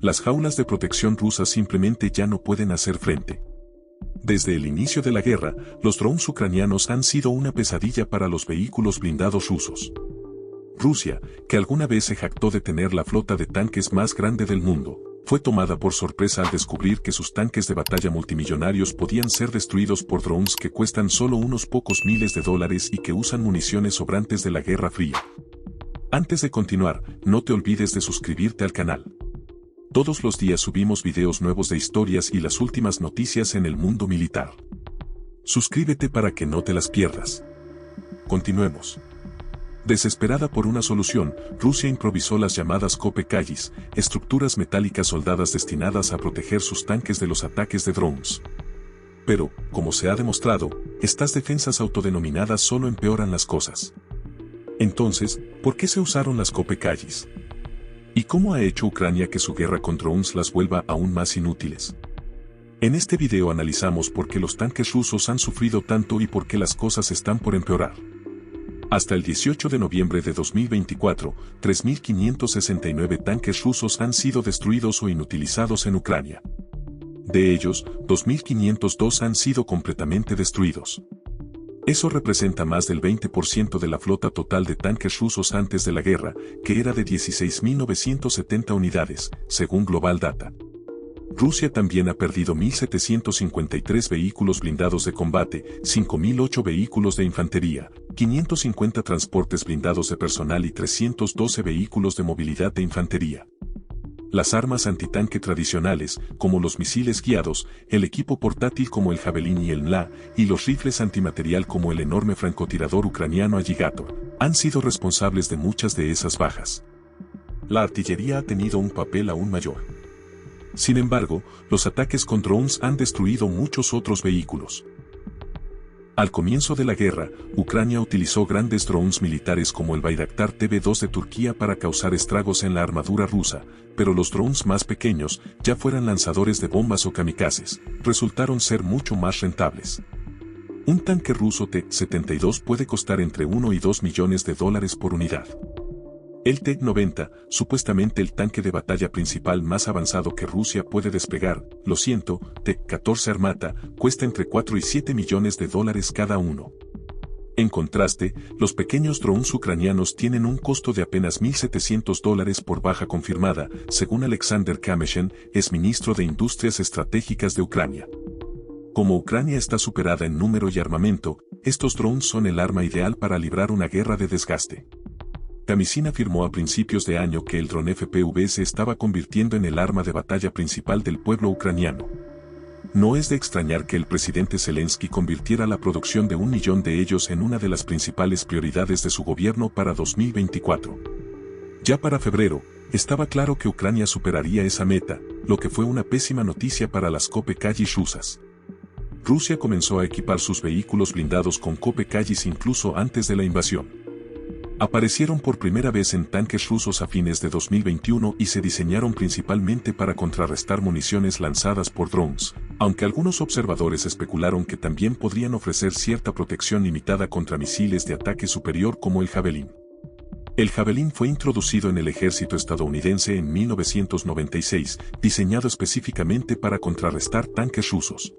Las jaulas de protección rusas simplemente ya no pueden hacer frente. Desde el inicio de la guerra, los drones ucranianos han sido una pesadilla para los vehículos blindados rusos. Rusia, que alguna vez se jactó de tener la flota de tanques más grande del mundo, fue tomada por sorpresa al descubrir que sus tanques de batalla multimillonarios podían ser destruidos por drones que cuestan solo unos pocos miles de dólares y que usan municiones sobrantes de la Guerra Fría. Antes de continuar, no te olvides de suscribirte al canal. Todos los días subimos videos nuevos de historias y las últimas noticias en el mundo militar. Suscríbete para que no te las pierdas. Continuemos. Desesperada por una solución, Rusia improvisó las llamadas Kopekayis, estructuras metálicas soldadas destinadas a proteger sus tanques de los ataques de drones. Pero, como se ha demostrado, estas defensas autodenominadas solo empeoran las cosas. Entonces, ¿por qué se usaron las Kopekayis? ¿Y cómo ha hecho Ucrania que su guerra con drones las vuelva aún más inútiles? En este video analizamos por qué los tanques rusos han sufrido tanto y por qué las cosas están por empeorar. Hasta el 18 de noviembre de 2024, 3.569 tanques rusos han sido destruidos o inutilizados en Ucrania. De ellos, 2.502 han sido completamente destruidos. Eso representa más del 20% de la flota total de tanques rusos antes de la guerra, que era de 16.970 unidades, según Global Data. Rusia también ha perdido 1.753 vehículos blindados de combate, 5.008 vehículos de infantería, 550 transportes blindados de personal y 312 vehículos de movilidad de infantería. Las armas antitanque tradicionales, como los misiles guiados, el equipo portátil como el Javelin y el MLA, y los rifles antimaterial como el enorme francotirador ucraniano Alligator, han sido responsables de muchas de esas bajas. La artillería ha tenido un papel aún mayor. Sin embargo, los ataques con drones han destruido muchos otros vehículos. Al comienzo de la guerra, Ucrania utilizó grandes drones militares como el Bayraktar TB2 de Turquía para causar estragos en la armadura rusa, pero los drones más pequeños, ya fueran lanzadores de bombas o kamikazes, resultaron ser mucho más rentables. Un tanque ruso T-72 puede costar entre 1 y 2 millones de dólares por unidad. El T-90, supuestamente el tanque de batalla principal más avanzado que Rusia puede desplegar, T-14 Armata, cuesta entre 4 y 7 millones de dólares cada uno. En contraste, los pequeños drones ucranianos tienen un costo de apenas $1.700 por baja confirmada, según Alexander Kamyshin, exministro de Industrias Estratégicas de Ucrania. Como Ucrania está superada en número y armamento, estos drones son el arma ideal para librar una guerra de desgaste. Kamyshin afirmó a principios de año que el dron FPV se estaba convirtiendo en el arma de batalla principal del pueblo ucraniano. No es de extrañar que el presidente Zelensky convirtiera la producción de 1 millón de ellos en una de las principales prioridades de su gobierno para 2024. Ya para febrero, estaba claro que Ucrania superaría esa meta, lo que fue una pésima noticia para las Kopekayis rusas. Rusia comenzó a equipar sus vehículos blindados con Kopekayis incluso antes de la invasión. Aparecieron por primera vez en tanques rusos a fines de 2021 y se diseñaron principalmente para contrarrestar municiones lanzadas por drones, aunque algunos observadores especularon que también podrían ofrecer cierta protección limitada contra misiles de ataque superior como el Javelin. El Javelin fue introducido en el ejército estadounidense en 1996, diseñado específicamente para contrarrestar tanques rusos.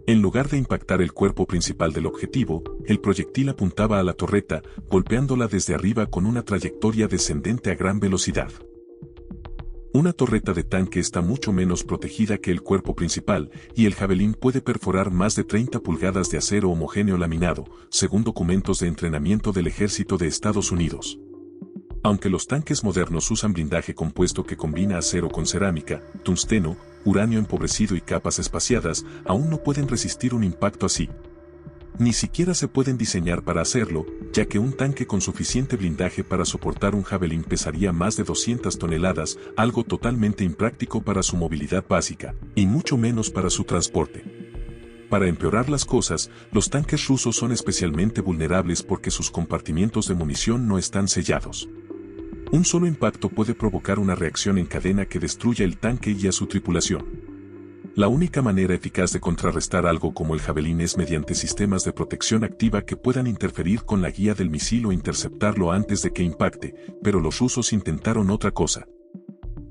En lugar de impactar el cuerpo principal del objetivo, el proyectil apuntaba a la torreta, golpeándola desde arriba con una trayectoria descendente a gran velocidad. Una torreta de tanque está mucho menos protegida que el cuerpo principal, y el Javelin puede perforar más de 30 pulgadas de acero homogéneo laminado, según documentos de entrenamiento del Ejército de Estados Unidos. Aunque los tanques modernos usan blindaje compuesto que combina acero con cerámica, tungsteno, uranio empobrecido y capas espaciadas, aún no pueden resistir un impacto así. Ni siquiera se pueden diseñar para hacerlo, ya que un tanque con suficiente blindaje para soportar un Javelin pesaría más de 200 toneladas, algo totalmente impráctico para su movilidad básica, y mucho menos para su transporte. Para empeorar las cosas, los tanques rusos son especialmente vulnerables porque sus compartimientos de munición no están sellados. Un solo impacto puede provocar una reacción en cadena que destruya el tanque y a su tripulación. La única manera eficaz de contrarrestar algo como el Javelin es mediante sistemas de protección activa que puedan interferir con la guía del misil o interceptarlo antes de que impacte, pero los rusos intentaron otra cosa.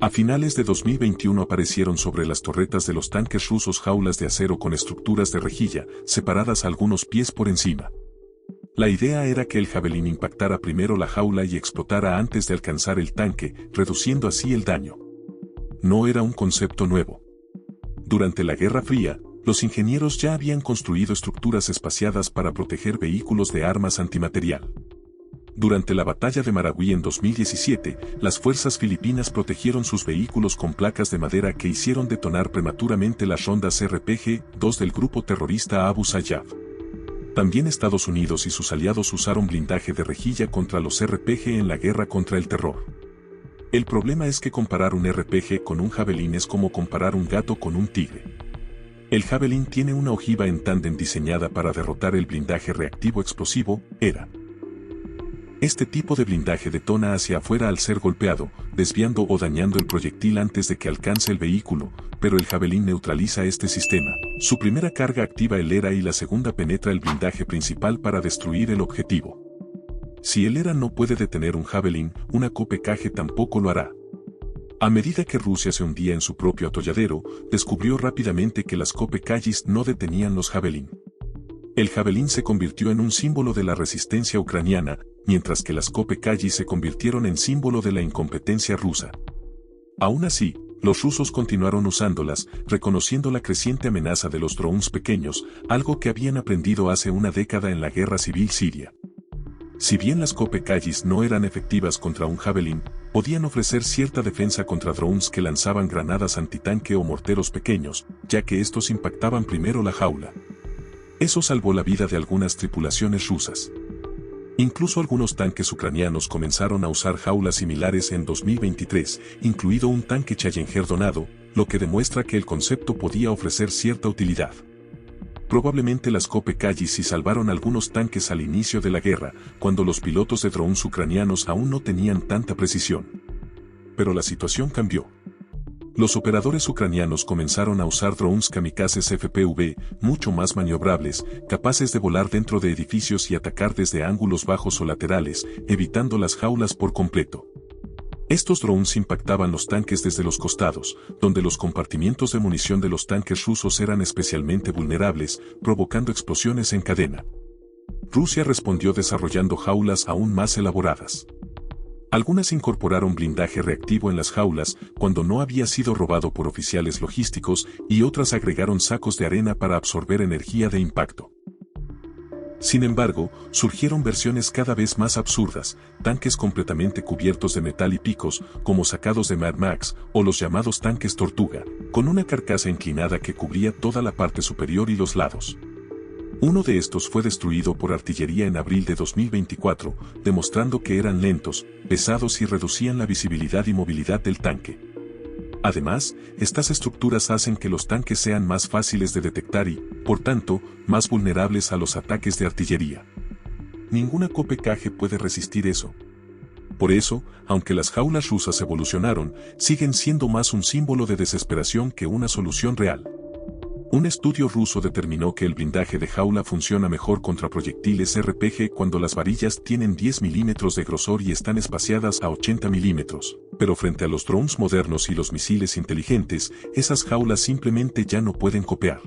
A finales de 2021 aparecieron sobre las torretas de los tanques rusos jaulas de acero con estructuras de rejilla, separadas algunos pies por encima. La idea era que el Javelin impactara primero la jaula y explotara antes de alcanzar el tanque, reduciendo así el daño. No era un concepto nuevo. Durante la Guerra Fría, los ingenieros ya habían construido estructuras espaciadas para proteger vehículos de armas antimaterial. Durante la batalla de Marawi en 2017, las fuerzas filipinas protegieron sus vehículos con placas de madera que hicieron detonar prematuramente las rondas RPG-2 del grupo terrorista Abu Sayyaf. También Estados Unidos y sus aliados usaron blindaje de rejilla contra los RPG en la guerra contra el terror. El problema es que comparar un RPG con un Javelin es como comparar un gato con un tigre. El Javelin tiene una ojiva en tándem diseñada para derrotar el blindaje reactivo explosivo, ERA. Este tipo de blindaje detona hacia afuera al ser golpeado, desviando o dañando el proyectil antes de que alcance el vehículo, pero el Javelin neutraliza este sistema. Su primera carga activa el ERA y la segunda penetra el blindaje principal para destruir el objetivo. Si el ERA no puede detener un Javelin, una Kopekage tampoco lo hará. A medida que Rusia se hundía en su propio atolladero, descubrió rápidamente que las Kopekages no detenían los Javelin. El Javelin se convirtió en un símbolo de la resistencia ucraniana, mientras que las Kopekages se convirtieron en símbolo de la incompetencia rusa. Aún así, los rusos continuaron usándolas, reconociendo la creciente amenaza de los drones pequeños, algo que habían aprendido hace una década en la guerra civil siria. Si bien las Kopekages no eran efectivas contra un Javelin, podían ofrecer cierta defensa contra drones que lanzaban granadas antitanque o morteros pequeños, ya que estos impactaban primero la jaula. Eso salvó la vida de algunas tripulaciones rusas. Incluso algunos tanques ucranianos comenzaron a usar jaulas similares en 2023, incluido un tanque Challenger donado, lo que demuestra que el concepto podía ofrecer cierta utilidad. Probablemente las Kopekages sí salvaron algunos tanques al inicio de la guerra, cuando los pilotos de drones ucranianos aún no tenían tanta precisión. Pero la situación cambió. Los operadores ucranianos comenzaron a usar drones kamikazes FPV, mucho más maniobrables, capaces de volar dentro de edificios y atacar desde ángulos bajos o laterales, evitando las jaulas por completo. Estos drones impactaban los tanques desde los costados, donde los compartimientos de munición de los tanques rusos eran especialmente vulnerables, provocando explosiones en cadena. Rusia respondió desarrollando jaulas aún más elaboradas. Algunas incorporaron blindaje reactivo en las jaulas cuando no había sido robado por oficiales logísticos y otras agregaron sacos de arena para absorber energía de impacto. Sin embargo, surgieron versiones cada vez más absurdas, tanques completamente cubiertos de metal y picos, como sacados de Mad Max, o los llamados tanques tortuga, con una carcasa inclinada que cubría toda la parte superior y los lados. Uno de estos fue destruido por artillería en abril de 2024, demostrando que eran lentos, pesados y reducían la visibilidad y movilidad del tanque. Además, estas estructuras hacen que los tanques sean más fáciles de detectar y, por tanto, más vulnerables a los ataques de artillería. Ninguna Kopekage puede resistir eso. Por eso, aunque las jaulas rusas evolucionaron, siguen siendo más un símbolo de desesperación que una solución real. Un estudio ruso determinó que el blindaje de jaula funciona mejor contra proyectiles RPG cuando las varillas tienen 10 milímetros de grosor y están espaciadas a 80 milímetros, pero frente a los drones modernos y los misiles inteligentes, esas jaulas simplemente ya no pueden copiar.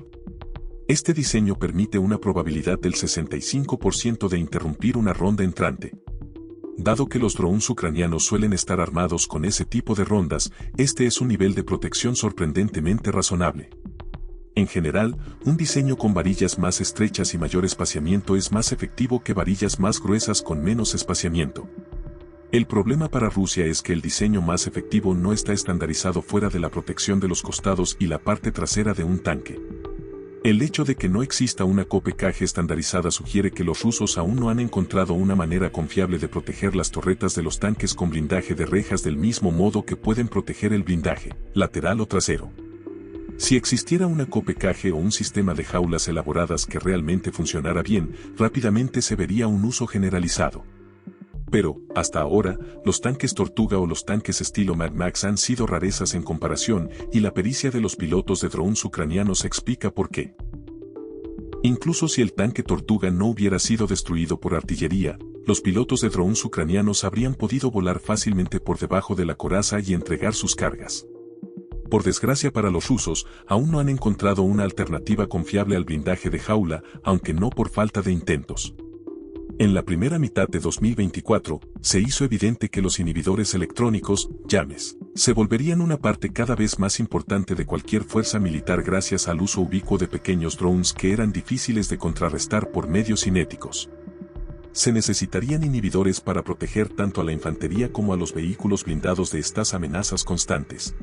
Este diseño permite una probabilidad del 65% de interrumpir una ronda entrante. Dado que los drones ucranianos suelen estar armados con ese tipo de rondas, este es un nivel de protección sorprendentemente razonable. En general, un diseño con varillas más estrechas y mayor espaciamiento es más efectivo que varillas más gruesas con menos espaciamiento. El problema para Rusia es que el diseño más efectivo no está estandarizado fuera de la protección de los costados y la parte trasera de un tanque. El hecho de que no exista una Kopekage estandarizada sugiere que los rusos aún no han encontrado una manera confiable de proteger las torretas de los tanques con blindaje de rejas del mismo modo que pueden proteger el blindaje, lateral o trasero. Si existiera una Kopekage o un sistema de jaulas elaboradas que realmente funcionara bien, rápidamente se vería un uso generalizado. Pero, hasta ahora, los tanques Tortuga o los tanques estilo Mad Max han sido rarezas en comparación, y la pericia de los pilotos de drones ucranianos explica por qué. Incluso si el tanque Tortuga no hubiera sido destruido por artillería, los pilotos de drones ucranianos habrían podido volar fácilmente por debajo de la coraza y entregar sus cargas. Por desgracia para los rusos, aún no han encontrado una alternativa confiable al blindaje de jaula, aunque no por falta de intentos. En la primera mitad de 2024, se hizo evidente que los inhibidores electrónicos, llames, se volverían una parte cada vez más importante de cualquier fuerza militar gracias al uso ubicuo de pequeños drones que eran difíciles de contrarrestar por medios cinéticos. Se necesitarían inhibidores para proteger tanto a la infantería como a los vehículos blindados de estas amenazas constantes.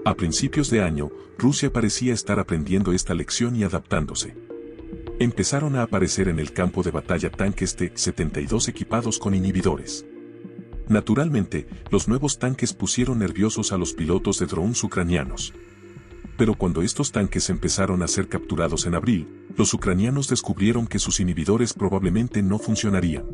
A principios de año, Rusia parecía estar aprendiendo esta lección y adaptándose. Empezaron a aparecer en el campo de batalla tanques T-72 equipados con inhibidores. Naturalmente, los nuevos tanques pusieron nerviosos a los pilotos de drones ucranianos. Pero cuando estos tanques empezaron a ser capturados en abril, los ucranianos descubrieron que sus inhibidores probablemente no funcionarían.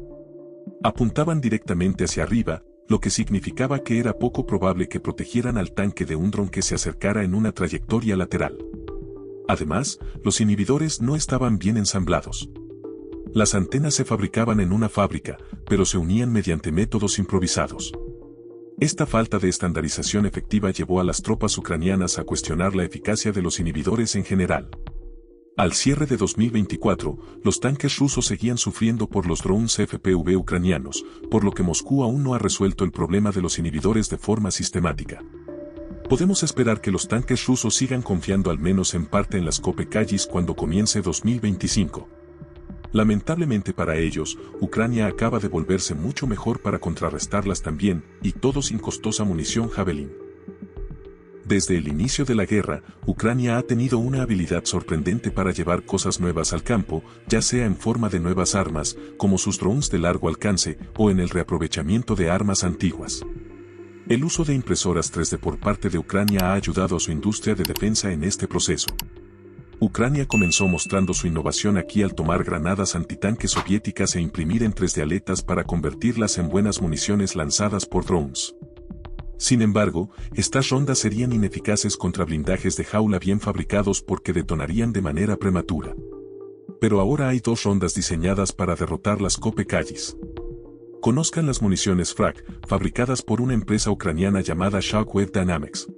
Apuntaban directamente hacia arriba, lo que significaba que era poco probable que protegieran al tanque de un dron que se acercara en una trayectoria lateral. Además, los inhibidores no estaban bien ensamblados. Las antenas se fabricaban en una fábrica, pero se unían mediante métodos improvisados. Esta falta de estandarización efectiva llevó a las tropas ucranianas a cuestionar la eficacia de los inhibidores en general. Al cierre de 2024, los tanques rusos seguían sufriendo por los drones FPV ucranianos, por lo que Moscú aún no ha resuelto el problema de los inhibidores de forma sistemática. Podemos esperar que los tanques rusos sigan confiando al menos en parte en las Kopekayis cuando comience 2025. Lamentablemente para ellos, Ucrania acaba de volverse mucho mejor para contrarrestarlas también, y todo sin costosa munición Javelin. Desde el inicio de la guerra, Ucrania ha tenido una habilidad sorprendente para llevar cosas nuevas al campo, ya sea en forma de nuevas armas, como sus drones de largo alcance, o en el reaprovechamiento de armas antiguas. El uso de impresoras 3D por parte de Ucrania ha ayudado a su industria de defensa en este proceso. Ucrania comenzó mostrando su innovación aquí al tomar granadas antitanque soviéticas e imprimir en 3D aletas para convertirlas en buenas municiones lanzadas por drones. Sin embargo, estas rondas serían ineficaces contra blindajes de jaula bien fabricados porque detonarían de manera prematura. Pero ahora hay dos rondas diseñadas para derrotar las Kopekayis. Conozcan las municiones Frag, fabricadas por una empresa ucraniana llamada Shockwave Dynamics.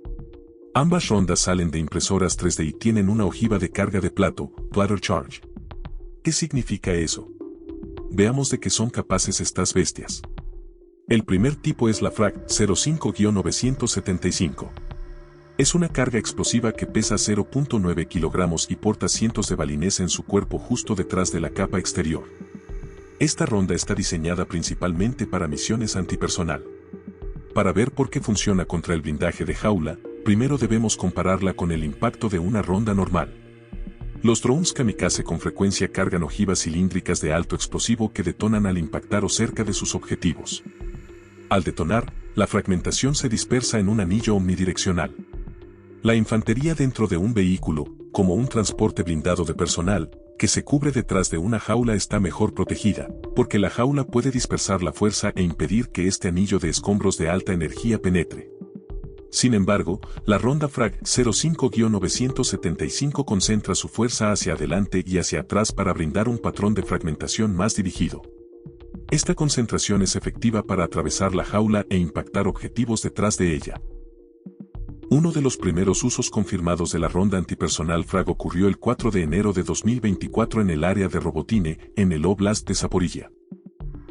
Ambas rondas salen de impresoras 3D y tienen una ojiva de carga de plato, platter charge. ¿Qué significa eso? Veamos de qué son capaces estas bestias. El primer tipo es la Frag 05-975. Es una carga explosiva que pesa 0.9 kilogramos y porta cientos de balines en su cuerpo justo detrás de la capa exterior. Esta ronda está diseñada principalmente para misiones antipersonal. Para ver por qué funciona contra el blindaje de jaula, primero debemos compararla con el impacto de una ronda normal. Los drones kamikaze con frecuencia cargan ojivas cilíndricas de alto explosivo que detonan al impactar o cerca de sus objetivos. Al detonar, la fragmentación se dispersa en un anillo omnidireccional. La infantería dentro de un vehículo, como un transporte blindado de personal, que se cubre detrás de una jaula está mejor protegida, porque la jaula puede dispersar la fuerza e impedir que este anillo de escombros de alta energía penetre. Sin embargo, la ronda Frag 05-975 concentra su fuerza hacia adelante y hacia atrás para brindar un patrón de fragmentación más dirigido. Esta concentración es efectiva para atravesar la jaula e impactar objetivos detrás de ella. Uno de los primeros usos confirmados de la ronda antipersonal Frag ocurrió el 4 de enero de 2024 en el área de Robotine, en el Oblast de Zaporilla.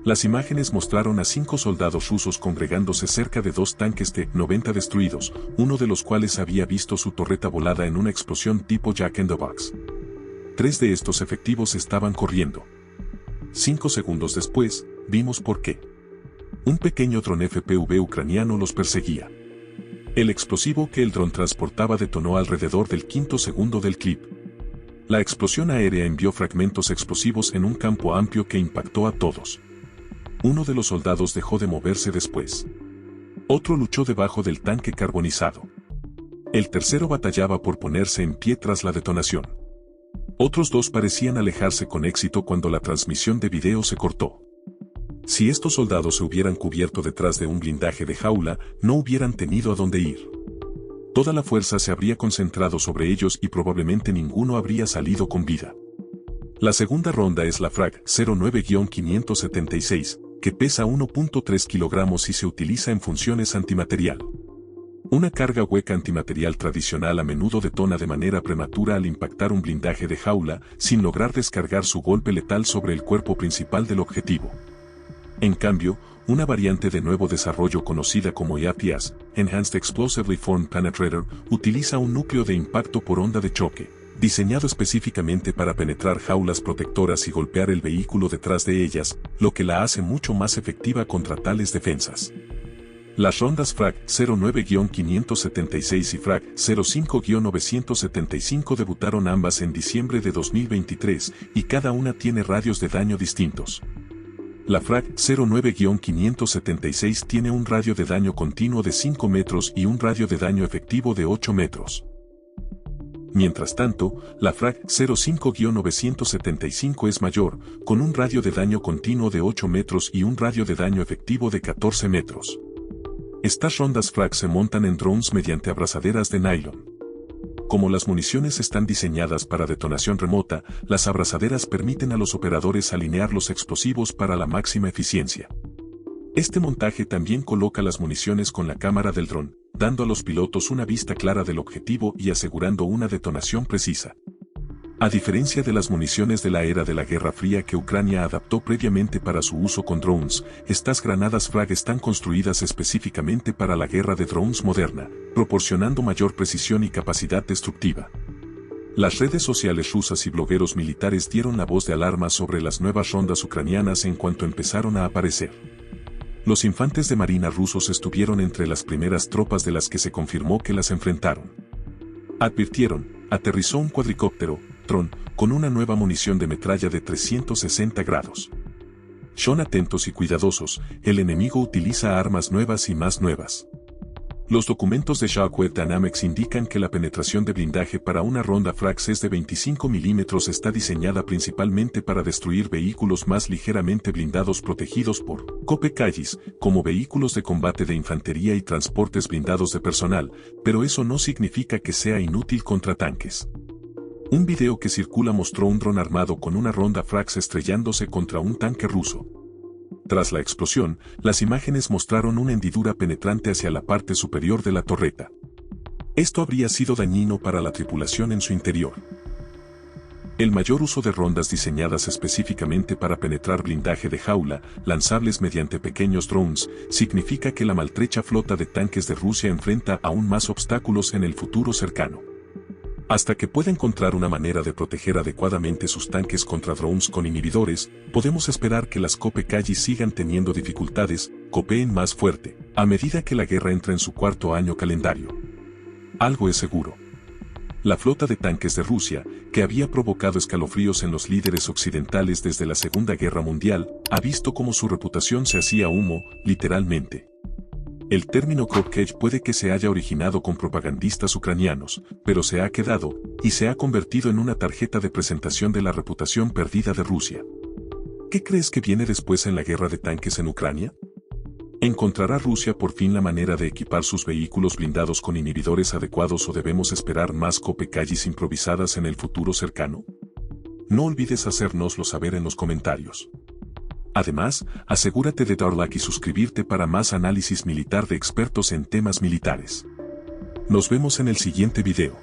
Las imágenes mostraron a 5 soldados rusos congregándose cerca de 2 tanques T-90 destruidos, uno de los cuales había visto su torreta volada en una explosión tipo Jack in the Box. 3 de estos efectivos estaban corriendo. 5 segundos después, vimos por qué. Un pequeño dron FPV ucraniano los perseguía. El explosivo que el dron transportaba detonó alrededor del 5º segundo del clip. La explosión aérea envió fragmentos explosivos en un campo amplio que impactó a todos. Uno de los soldados dejó de moverse después. Otro luchó debajo del tanque carbonizado. El tercero batallaba por ponerse en pie tras la detonación. Otros 2 parecían alejarse con éxito cuando la transmisión de video se cortó. Si estos soldados se hubieran cubierto detrás de un blindaje de jaula, no hubieran tenido a dónde ir. Toda la fuerza se habría concentrado sobre ellos y probablemente ninguno habría salido con vida. La segunda ronda es la Frag 09-576, que pesa 1.3 kilogramos y se utiliza en funciones antimaterial. Una carga hueca antimaterial tradicional a menudo detona de manera prematura al impactar un blindaje de jaula, sin lograr descargar su golpe letal sobre el cuerpo principal del objetivo. En cambio, una variante de nuevo desarrollo conocida como EAPS, Enhanced Explosively Formed Penetrator, utiliza un núcleo de impacto por onda de choque, diseñado específicamente para penetrar jaulas protectoras y golpear el vehículo detrás de ellas, lo que la hace mucho más efectiva contra tales defensas. Las rondas Frag 09-576 y Frag 05-975 debutaron ambas en diciembre de 2023 y cada una tiene radios de daño distintos. La Frag 09-576 tiene un radio de daño continuo de 5 metros y un radio de daño efectivo de 8 metros. Mientras tanto, la Frag 05-975 es mayor, con un radio de daño continuo de 8 metros y un radio de daño efectivo de 14 metros. Estas rondas Frag se montan en drones mediante abrazaderas de nylon. Como las municiones están diseñadas para detonación remota, las abrazaderas permiten a los operadores alinear los explosivos para la máxima eficiencia. Este montaje también coloca las municiones con la cámara del dron, dando a los pilotos una vista clara del objetivo y asegurando una detonación precisa. A diferencia de las municiones de la era de la Guerra Fría que Ucrania adaptó previamente para su uso con drones, estas granadas Frag están construidas específicamente para la guerra de drones moderna, proporcionando mayor precisión y capacidad destructiva. Las redes sociales rusas y blogueros militares dieron la voz de alarma sobre las nuevas rondas ucranianas en cuanto empezaron a aparecer. Los infantes de marina rusos estuvieron entre las primeras tropas de las que se confirmó que las enfrentaron. Advirtieron, aterrizó un cuadricóptero, Tron, con una nueva munición de metralla de 360 grados. Son atentos y cuidadosos, el enemigo utiliza armas nuevas y más nuevas. Los documentos de Shockwave Dynamics indican que la penetración de blindaje para una ronda Frax de 25 mm está diseñada principalmente para destruir vehículos más ligeramente blindados protegidos por Kopekayis, como vehículos de combate de infantería y transportes blindados de personal, pero eso no significa que sea inútil contra tanques. Un video que circula mostró un dron armado con una ronda Frax estrellándose contra un tanque ruso. Tras la explosión, las imágenes mostraron una hendidura penetrante hacia la parte superior de la torreta. Esto habría sido dañino para la tripulación en su interior. El mayor uso de rondas diseñadas específicamente para penetrar blindaje de jaula, lanzables mediante pequeños drones, significa que la maltrecha flota de tanques de Rusia enfrenta aún más obstáculos en el futuro cercano. Hasta que pueda encontrar una manera de proteger adecuadamente sus tanques contra drones con inhibidores, podemos esperar que las Kopekayis sigan teniendo dificultades, copeen más fuerte, a medida que la guerra entra en su cuarto año calendario. Algo es seguro. La flota de tanques de Rusia, que había provocado escalofríos en los líderes occidentales desde la Segunda Guerra Mundial, ha visto cómo su reputación se hacía humo, literalmente. El término Kopekay puede que se haya originado con propagandistas ucranianos, pero se ha quedado, y se ha convertido en una tarjeta de presentación de la reputación perdida de Rusia. ¿Qué crees que viene después en la guerra de tanques en Ucrania? ¿Encontrará Rusia por fin la manera de equipar sus vehículos blindados con inhibidores adecuados o debemos esperar más Kopekayis improvisadas en el futuro cercano? No olvides hacérnoslo saber en los comentarios. Además, asegúrate de dar like y suscribirte para más análisis militar de expertos en temas militares. Nos vemos en el siguiente video.